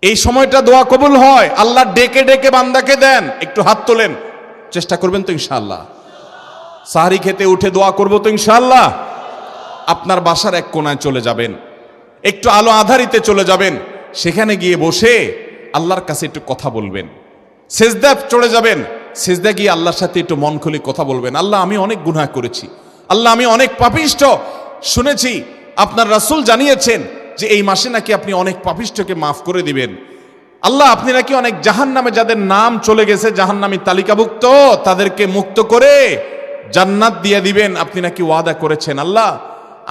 এই সময়টা দোয়া কবুল হয়, আল্লাহ ডেকে ডেকে বান্দাকে দেন। একটু হাত তোলেন, চেষ্টা করবেন তো ইনশাআল্লাহ? সাহারি খেতে উঠে দোয়া করবো তো ইনশাআল্লাহ? আপনার বাসার এক কোনায় চলে যাবেন, একটু আলো আধারিতে চলে যাবেন, সেখানে গিয়ে বসে আল্লাহর কাছে একটু কথা বলবেন। সেজদা চলে যাবেন, সেজদা গিয়ে আল্লাহর সাথে একটু মন খুলে কথা বলবেন। আল্লাহ, আমি অনেক গুনাহ করেছি, আল্লাহ আমি অনেক পাপিষ্ঠ। শুনেছি আপনার রাসূল জানিয়েছেন যে এই মাসে নাকি আপনি অনেক পাপিষ্ঠকে মাফ করে দিবেন। আল্লাহ, আপনি নাকি অনেক জাহান্নামে যাদের নাম চলে গেছে জাহান্নামী তালিকাভুক্ত, তাদেরকে মুক্ত করে জান্নাত দিয়ে দিবেন, আপনি নাকি ওয়াদা করেছেন। আল্লাহ,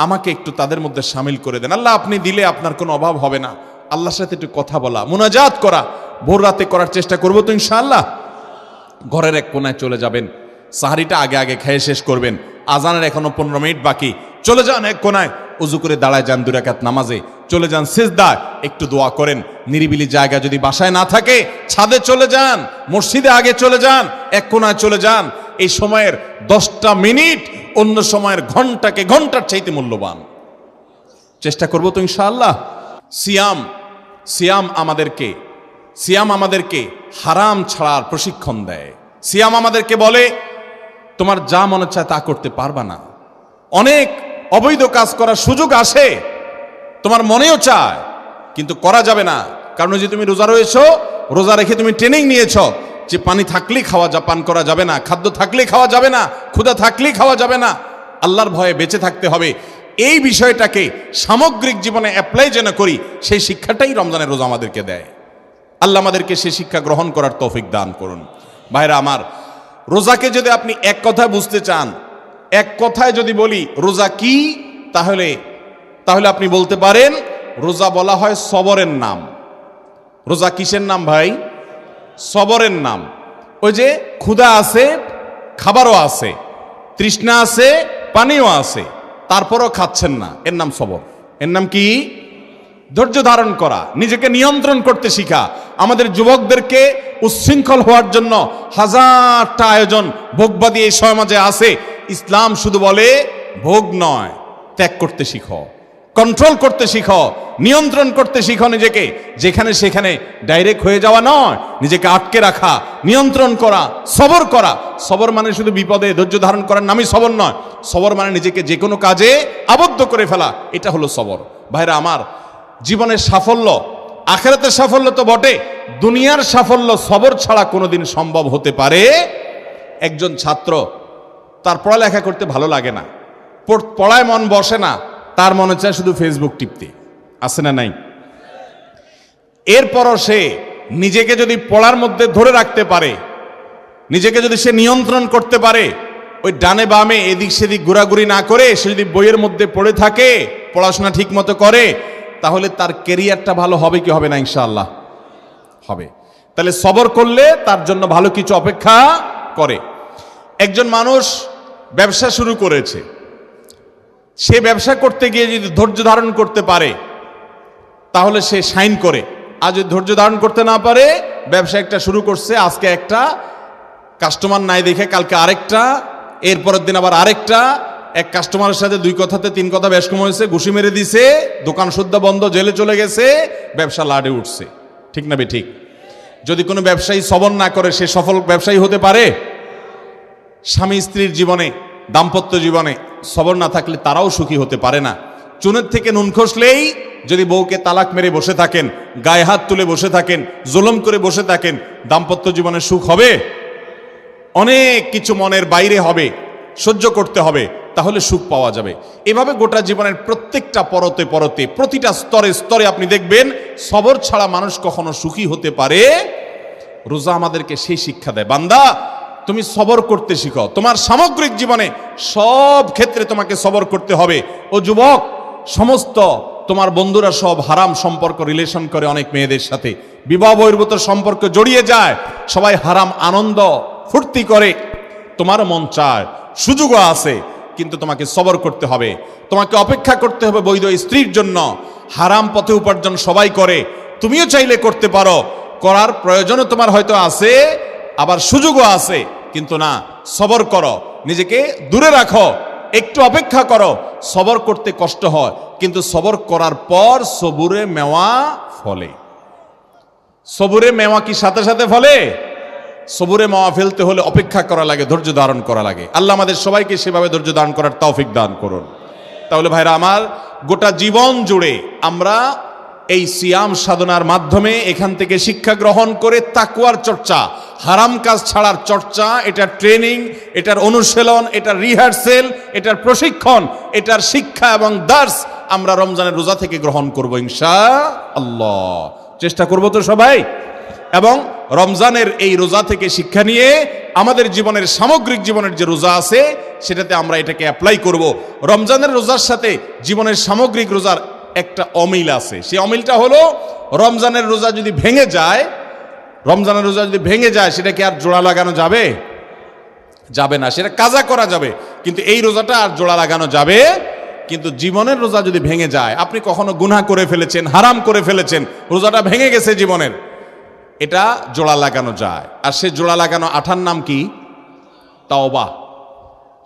আমাকে একটু তাদের মধ্যে শামিল করে দেন। আল্লাহ, আপনি দিলে আপনার কোনো অভাব হবে না। আল্লাহর সাথে একটু কথা বলা, মুনাজাত করা ভোর রাতে করার চেষ্টা করবো তো ইনশাআল্লাহ? ঘরের এক কোনায় চলে যাবেন, সাহারিটা আগে আগে খেয়ে শেষ করবেন, আজানের এখনো 15 মিনিট বাকি। চলে যান এক কোনায়, উজু করে দাঁড়ায় যান 2 রাকাত নামাজে, চলে যান সিজদায়, একটু দোয়া করেন। নিরিবিলি জায়গা যদি বাসায় না থাকে, ছাদে চলে যান, মসজিদে আগে চলে যান, এক কোনায় চলে যান। এই সময়ের 10টা মিনিট অন্য সময়ের ঘন্টাকে ঘন্টার চাইতে মূল্যবান। চেষ্টা করবো তো ইনশাআল্লাহ? সিয়াম আমাদেরকে হারাম ছাড়ার প্রশিক্ষণ দেয়। সিয়াম আমাদেরকে বলে তোমার যা মনে চায় তা করতে পারবা না। অনেক অবৈধ কাজ করার সুযোগ আসে, তোমার মনেও চায়, কিন্তু করা যাবে না। কারণ যে তুমি রোজা রয়েছো, রোজা রেখে তুমি ট্রেনিং নিয়েছো যে পানি থাকলেই পান করা যাবে না, খাদ্য থাকলেই খাওয়া যাবে না, ক্ষুধা থাকলেই খাওয়া যাবে না, আল্লাহর ভয়ে বেঁচে থাকতে হবে। এই বিষয়টাকে সামগ্রিক জীবনে অ্যাপ্লাই যেন করি, সেই শিক্ষাটাই রমজানের রোজা আমাদেরকে দেয়। আল্লাহ আমাদেরকে সেই শিক্ষা গ্রহণ করার তৌফিক দান করুন। ভাইরা আমার, রোজাকে যদি আপনি এক কথায় বুঝতে চান, এক কথায় যদি বলি রোজা কি, তাহলে আপনি বলতে পারেন রোজা বলা হয় সবরের নাম। রোজা কিসের নাম ভাই? সবরের নাম। ওই যে ক্ষুধা আছে, খাবারও আছে, তৃষ্ণা আছে, পানিও আছে, তারপরও খাচ্ছেন না, এর নাম সবর। এর নাম কি? ধৈর্য ধারণ করা, নিজেকে নিয়ন্ত্রণ করতে শিখা। আমাদের যুবকদেরকে উচ্ছৃঙ্খল হওয়ার জন্য হাজারটা আয়োজন ভোগবাদী এই সমাজে আছে। ইসলাম শুধু বলে ভোগ নয়, ত্যাগ করতে শিখো, কন্ট্রোল করতে শিখো, নিয়ন্ত্রণ করতে শিখো নিজেকে। যেখানে সেখানে ডাইরেক্ট হয়ে যাওয়া নয়, নিজেকে আটকে রাখা, নিয়ন্ত্রণ করা, সবর করা। সবর মানে শুধু বিপদে ধৈর্য ধারণ করার নামই সবর নয়। সবর মানে নিজেকে যে কোনো কাজে আবদ্ধ করে ফেলা, এটা হলো সবর। ভাইরা আমার, জীবনের সাফল্য, আখিরাতের সাফল্য তো বটে, দুনিয়ার সাফল্য সবর ছাড়া কোনোদিন সম্ভব হতে পারে? একজন ছাত্র, তার পড়ালেখা করতে ভালো লাগে না, পড়ায় মন বসে না, তার মনে চায় শুধু ফেসবুক টিপতে, আছে না নাই? এরপরও সে নিজেকে যদি পড়ার মধ্যে ধরে রাখতে পারে, নিজেকে যদি সে নিয়ন্ত্রণ করতে পারে, ওই ডানে বামে এদিক সেদিক ঘোরাঘুরি না করে সে যদি বইয়ের মধ্যে পড়ে থাকে, পড়াশোনা ঠিক মতো করে, তাহলে তার ক্যারিয়ারটা ভালো হবে কি হবে না? ইনশাআল্লাহ হবে। তাহলে সবর করলে তার জন্য ভালো কিছু অপেক্ষা করে। একজন মানুষ ব্যবসা শুরু করেছে, সে ব্যবসা করতে গিয়ে যদি ধৈর্য ধারণ করতে পারে তাহলে সে শাইন করে। আর যদি ধৈর্য ধারণ করতে না পারে, ব্যবসা একটা শুরু করছে, আজকে একটা কাস্টমার নাই দেখে কালকে আরেকটা, এরপরের দিন আবার আরেকটা, এক কাস্টমারের সাথে 2 কথাতে 3 কথা বেশ কম হয়েছে, ঘুষি মেরে দিছে, দোকান সুদ্ধা বন্ধ, জেলে চলে গেছে, ব্যবসা লাডে উঠছে। ঠিক না ঠিক? যদি কোনো ব্যবসায়ী সবর না করে, সে সফল ব্যবসায়ী হতে পারে? স্বামী স্ত্রীর জীবনে, দাম্পত্য জীবনে সবর না থাকলে তারাও সুখী হতে পারে না। চুনের থেকে নুন খসলেই যদি বউকে তালাক মেরে বসে থাকেন, গায়ে হাত তুলে বসে থাকেন, জুলুম করে বসে থাকেন, দাম্পত্য জীবনে সুখ হবে? অনেক কিছু মনের বাইরে হবে, সহ্য করতে হবে, তাহলে সুখ পাওয়া যাবে। এভাবে গোটা জীবনের প্রত্যেকটা পরতে পরতে, প্রতিটা স্তরে স্তরে আপনি দেখবেন সবর ছাড়া মানুষ কখনো সুখী হতে পারে? রোজা আমাদেরকে সেই শিক্ষা দেয়, বান্দা তুমি সবর করতে শিখো। তোমার সামগ্রিক জীবনে সব ক্ষেত্রে তোমাকে সবর করতে হবে। ও যুবক, সমস্ত তোমার বন্ধুরা সব হারাম সম্পর্ক রিলেশন করে, অনেক মেয়েদের সাথে বিবাহ বহির্ভূত সম্পর্ক জড়িয়ে যায়, সবাই হারাম আনন্দ ফুর্তি করে। তোমার মন চায়, সুযোগও আছে, কিন্তু তোমাকে সবর করতে হবে, তোমাকে অপেক্ষা করতে হবে বৈধ স্ত্রীর জন্য। হারাম পথে উপার্জন সবাই করে, তুমিও চাইলে করতে পারো, করার প্রয়োজনও তোমার হয়তো আছে, আবার সুযোগও আছে, কিন্তু না, সবর করো, নিজেকে দূরে রাখো, একটু অপেক্ষা করো। সবর করতে কষ্ট হয়, কিন্তু সবর করার পর সবুরে মেওয়া ফলে। সবুরে মেওয়া কি সাথে সাথে ফলে? সবুরে মেওয়া ফেলতে হলে অপেক্ষা করা লাগে, ধৈর্য ধারণ করা লাগে। আল্লাহ আমাদের সবাইকে সেভাবে ধৈর্য ধারণ করার তৌফিক দান করুন। তাহলে ভাইরা আমার, গোটা জীবন জুড়ে আমরা এই সিয়াম সাধনার মাধ্যমে এখান থেকে শিক্ষা গ্রহণ করে তাকওয়ার চর্চা, হারাম কাজ ছাড়ার চর্চা, এটার ট্রেনিং, এটার অনুশীলন, এটার রিহার্সেল, এটার প্রশিক্ষণ, এটার শিক্ষা এবং দার্স আমরা রমজানের রোজা থেকে গ্রহণ করব ইনশাআল্লাহ। চেষ্টা করব তো সবাই। এবং রমজানের এই রোজা থেকে শিক্ষা নিয়ে আমাদের জীবনের সামগ্রিক জীবনের যে রোজা আছে সেটাতে আমরা এটাকে অ্যাপ্লাই করব। রমজানের রোজার সাথে জীবনের সামগ্রিক রোজার একটা অমিল আছে। সেই অমিলটা হলো, রমজানের রোজা যদি ভেঙে যায়, রমজানের রোজা যদি ভেঙে যায়, সেটা কি আর জোড়া লাগানো যাবে? যাবে না, সেটা কাজা করা যাবে, কিন্তু এই রোজাটা আর জোড়া লাগানো যাবে। কিন্তু জীবনের রোজা যদি ভেঙে যায়, আপনি কখনো গুনাহ করে ফেলেছেন, হারাম করে ফেলেছেন, রোজাটা ভেঙে গেছে জীবনের, এটা জোড়া লাগানো যায়। আর সেই জোড়া লাগানো আঠার নাম কি? তাওবা।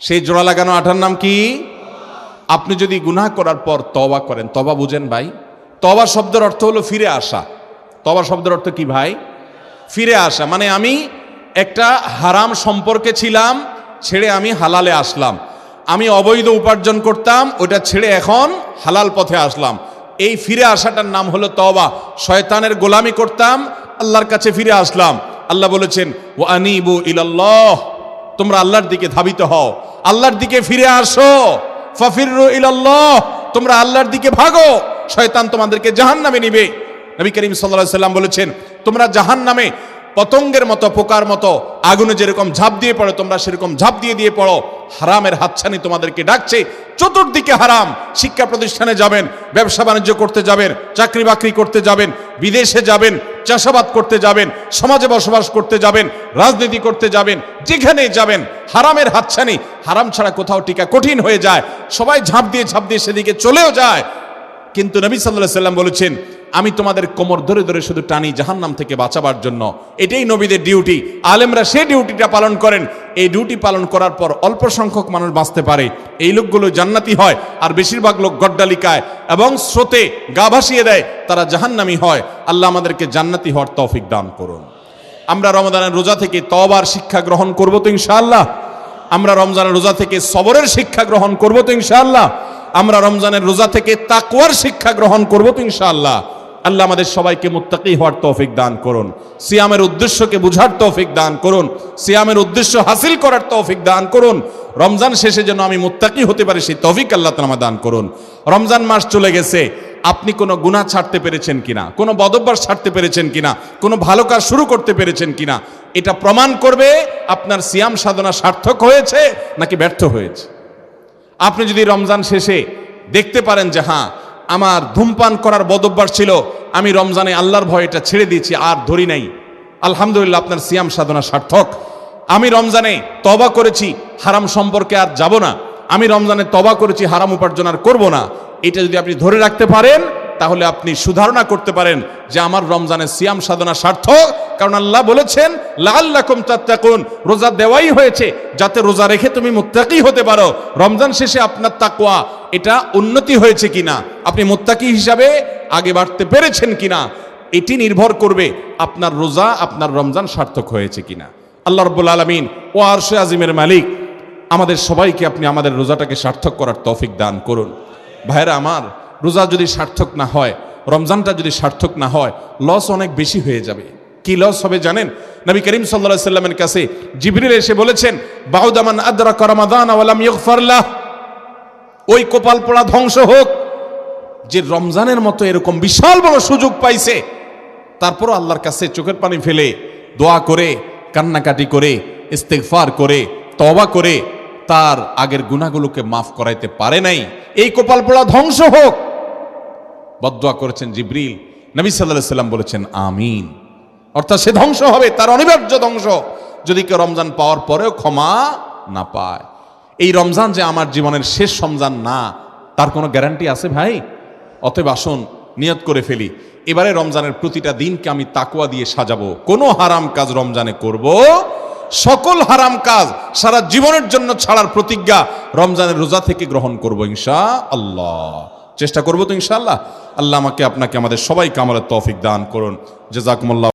সেই জোড়া লাগানো আঠার নাম কি? আপনি যদি গুনাহ করার পর তওবা করেন, তওবা বুঝেন ভাই? তওবা শব্দের অর্থ হলো ফিরে আসা। তওবা শব্দের অর্থ কি ভাই? ফিরে আসা। মানে আমি একটা হারাম সম্পর্কে ছিলাম, ছেড়ে আমি হালালে আসলাম। আমি অবৈধ উপার্জন করতাম, ওটা ছেড়ে এখন হালাল পথে আসলাম। এই ফিরে আসাটার নাম হলো তওবা। শয়তানের গোলামি করতাম, আল্লাহর কাছে ফিরে আসলাম। আল্লাহ বলেছেন, ওয়া আনিবু ইলাল্লাহ, তোমরা আল্লাহর দিকে ধাবিত হও, আল্লাহর দিকে ফিরে আসো। ফাফিরু ইলাল্লাহ, তোমরা আল্লাহর দিকে ভাগো, শয়তান তোমাদেরকে জাহান্নামে নিবে। নবী করিম সাল্লাল্লাহু আলাইহি সাল্লাম বলেছেন, তোমরা জাহান্নামে পতঙ্গের মতো, পোকার মতো আগুনে যেরকম ঝাঁপ দিয়ে পড়ো, তোমরা সেরকম ঝাঁপ দিয়ে দিয়ে পড়ো। হারামের হাতছানি তোমাদেরকে ডাকছে, চতুর্দিকে হারাম। শিক্ষা প্রতিষ্ঠানে যাবেন, ব্যবসা বাণিজ্য করতে যাবেন, চাকরি বাকরি করতে যাবেন, বিদেশে যাবেন, চাষাবাদ করতে যাবেন, সমাজে বসবাস করতে যাবেন, রাজনীতি করতে যাবেন, যেখানে যাবেন হারামের হাতছানি। হারাম ছাড়া কোথাও টিকা কঠিন হয়ে যায়, সবাই ঝাঁপ দিয়ে সেদিকে চলেও যায়। কিন্তু নবী সাল্লাল্লাহু আলাইহি সাল্লাম বলেছেন, আমি তোমাদের কোমর ধরে ধরে শুধু টানি জাহান্নাম থেকে বাঁচাবার জন্য। এটাই নবীদের ডিউটি। আলেমরা সেই ডিউটিটা পালন করেন। এই ডিউটি পালন করার পর অল্প সংখ্যক মানুষ বাঁচতে পারে, এই লোকগুলো জান্নাতি হয়। আর বেশিরভাগ লোক গড্ডালিকায় এবং স্রোতে গা ভাসিয়ে দেয়, তারা জাহান্নামী হয়। আল্লাহ আমাদেরকে জান্নাতি হওয়ার তৌফিক দান করুন। আমরা রমজানের রোজা থেকে তওবার শিক্ষা গ্রহণ করব তো ইনশাআল্লাহ। আমরা রমজানের রোজা থেকে সবরের শিক্ষা গ্রহণ করব তো ইনশাআল্লাহ। আমরা রমজানের রোজা থেকে তাকওয়ার শিক্ষা গ্রহণ করব তো ইনশাআল্লাহ। আল্লাহ আমাদের সবাইকে মুত্তাকি হওয়ার তৌফিক দান করুন, সিয়ামের উদ্দেশ্যকে বুঝার তৌফিক দান করুন, সিয়ামের উদ্দেশ্য হাসিল করার তৌফিক দান করুন। রমজান শেষে যেন আমি মুত্তাকি হতে পারি, সেই তৌফিক আল্লাহ তাআলা দান করুন। রমজান মাস চলে গেছে, আপনি কোনো গুনাহ ছাড়তে পেরেছেন কিনা, কোনো বদঅভ্যাস ছাড়তে পেরেছেন কিনা, কোনো ভালো কাজ শুরু করতে পেরেছেন কিনা, এটা প্রমাণ করবে আপনার সিয়াম সাধনা সার্থক হয়েছে নাকি ব্যর্থ হয়েছে। আপনি যদি রমজান শেষে দেখতে পারেন যে হ্যাঁ, আমার ধূমপান করার বদঅভ্যাস ছিল, আমি রমজানে আল্লাহর ভয়ে এটা ছেড়ে দিয়েছি, আর ধরি নাই, আলহামদুলিল্লাহ, আপনার সিয়াম সাধনা সার্থক। আমি রমজানে তওবা করেছি, হারাম সম্পর্কে আর যাব না, আমি রমজানে তওবা করেছি, হারাম উপার্জন আর করব না, এটা যদি আপনি ধরে রাখতে পারেন, তাহলে আপনি সুধারণা করতে পারেন যে আমার রমজানের সিয়াম সাধনা সার্থক। কারণ আল্লাহ বলেছেন, লাআল্লাকুম তাত্তাকুন, রোজা দেওয়াই হয়েছে যাতে রোজা রেখে তুমি মুত্তাকি হতে পারো। রমজান শেষে আপনার তাকওয়া এটা উন্নতি হয়েছে কিনা, আপনি মুত্তাকি হিসাবে আগে বাড়তে পেরেছেন কিনা, এটি নির্ভর করবে আপনার রোজা, আপনার রমজান সার্থক হয়েছে কিনা। আল্লাহ রাব্বুল আলামিন ও আরশে আজিমের মালিক আমাদের সবাইকে আপনি আমাদের রোজাটাকে সার্থক করার তৌফিক দান করুন। ভাইরা আমার, রোজা যদি সার্থক না হয়, রমজানটা যদি সার্থক না হয়, লস অনেক বেশি হয়ে যাবে। কি লস হবে জানেন? নবী করিম সাল্লাল্লাহু আলাইহি সাল্লামের কাছে জিবরিল এসে বলেছেন, বাউদা মান আদরাকা রমাদান ওয়া লাম ইগফার লাহ, ওই কপাল পোড়া ধ্বংস হোক যে রমজানের মতো এরকম বিশাল বড় সুযোগ পাইছে, তারপরও আল্লাহর কাছে চোখের পানি ফেলে দোয়া করে, কান্নাকাটি করে, ইস্তেগফার করে, তওবা করে তার আগের গুনাহগুলোকে মাফ করাইতে পারে নাই। এই কপাল পোড়া ধ্বংস হোক, বদদোয়া করেছেন জিবরিল। নবী সাল্লাল্লাহু আলাইহি সাল্লাম বলেছেন আমিন। অর্থাৎ সে ধ্বংস হবে, তার অনিবার্য ধ্বংস, যদি কেউ রমজান পাওয়ার পরেও ক্ষমা না পায়। এই রমজান যে আমার জীবনের শেষ রমজান না, তার কোনো গ্যারান্টি আছে ভাই? অতএব আসুন নিয়ত করে ফেলি, এবারে রমজানের প্রতিটা দিনকে আমি তাকওয়া দিয়ে সাজাবো। কোনো হারাম কাজ রমজানে করব, সকল হারাম কাজ সারা জীবনের জন্য ছাড়ার প্রতিজ্ঞা রমজানের রোজা থেকে গ্রহণ করব ইনশাআল্লাহ। চেষ্টা করবো তো ইনশাআল্লাহ। আল্লাহ আমাকে আপনাকে আমাদের সবাইকে আমলের তৌফিক দান করুন। জাযাকুমুল্লাহ।